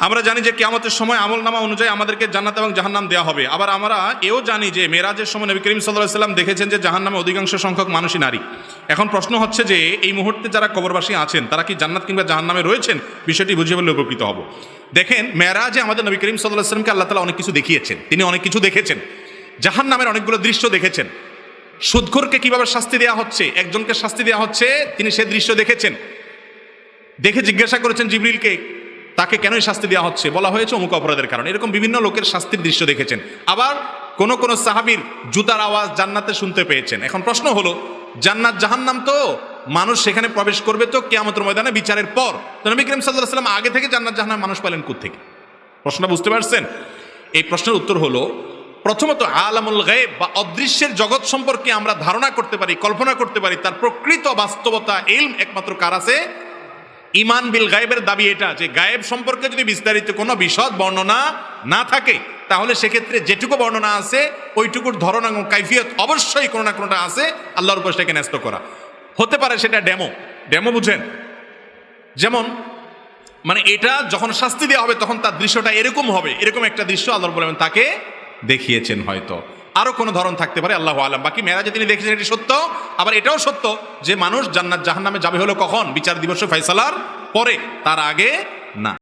আমরা জানি যে কিয়ামতের সময় আমলনামা অনুযায়ী আমাদেরকে জান্নাত এবং জাহান্নাম দেওয়া হবে। আবার আমরা এও জানি যে মেরাজের সময় নবী করিম সাল্লাল্লাহু আলাইহি ওয়াসাল্লাম দেখেছেন যে জাহান্নামে অধিকাংশ সংখ্যক মানুষই নারী। এখন প্রশ্ন হচ্ছে যে এই মুহূর্তে যারা কবরবাসী আছেন তারা কি জান্নাত কিংবা জাহান্নামে রয়েছেন? বিষয়টি বুঝিয়ে বললে উপকৃত হব। দেখেন, মেরাজে আমাদের নবী করিম সাল্লাল্লাহু আলাইহি ওয়াসাল্লামকে আল্লাহ তাআলা অনেক কিছু দেখিয়েছেন, তিনি অনেক কিছু দেখেছেন। জাহান্নামের অনেকগুলো দৃশ্য দেখেছেন। সুদখোরকে কিভাবে শাস্তি দেওয়া হচ্ছে, একজনকে শাস্তি দেওয়া হচ্ছে, তিনি সে দৃশ্য দেখেছেন। দেখে জিজ্ঞাসা করেছেন জিবরিলকে, তাকে কেনই শাস্তি দেওয়া হচ্ছে? বলা হয়েছে অমুক অপরাধের কারণে। এরকম বিভিন্ন লোকের শাস্তির দৃশ্য দেখেছেন। আবার কোন কোন সাহাবীর জুতার আওয়াজ জান্নাতে শুনতে পেয়েছেন। এখন প্রশ্ন হলো, জান্নাত জাহান্নাম তো মানুষ সেখানে প্রবেশ করবে তো কিয়ামতের ময়দানে বিচারের পর। তো নবী করিম সাল্লাল্লাহু আলাইহি ওয়াসাল্লাম আগে থেকে জান্নাত জাহান্নাম মানুষ পেলেন কোত্থেকে? প্রশ্নটা বুঝতে পারছেন? এই প্রশ্নের উত্তর হলো, প্রথমত আলামুল গায়ব বা অদৃশ্যের জগৎ সম্পর্কে আমরা ধারণা করতে পারি, কল্পনা করতে পারি, তার প্রকৃত বাস্তবতা ইলম একমাত্র কার আছে? ইমান বিল গায়েবের দাবি এটা যে গায়েব সম্পর্কে যদি বিস্তারিত কোনো বিশদ বর্ণনা না থাকে তাহলে সেক্ষেত্রে যেটুকু বর্ণনা আছে ওইটুকুর ধরন এবং কাইফিয়ত অবশ্যই কোনো না কোনোটা আছে আল্লাহর উপর সেটাকে ন্যস্ত করা। হতে পারে সেটা ডেমো বুঝেন, যেমন মানে এটা যখন শাস্তি দেওয়া হবে তখন তার দৃশ্যটা এরকম হবে, এরকম একটা দৃশ্য আল্লাহ বলেন তাকে দেখিয়েছেন। হয়তো আরো কোনো ধরন থাকতে পারে, আল্লাহু আলাম। বাকি মেরাজে তিনি দেখেছেন এটি সত্য। আবার এটাও সত্য যে মানুষ জান্নাত জাহান্নামে যাবে হলো কখন? বিচার দিবসে ফয়সালার পরে, তার আগে না।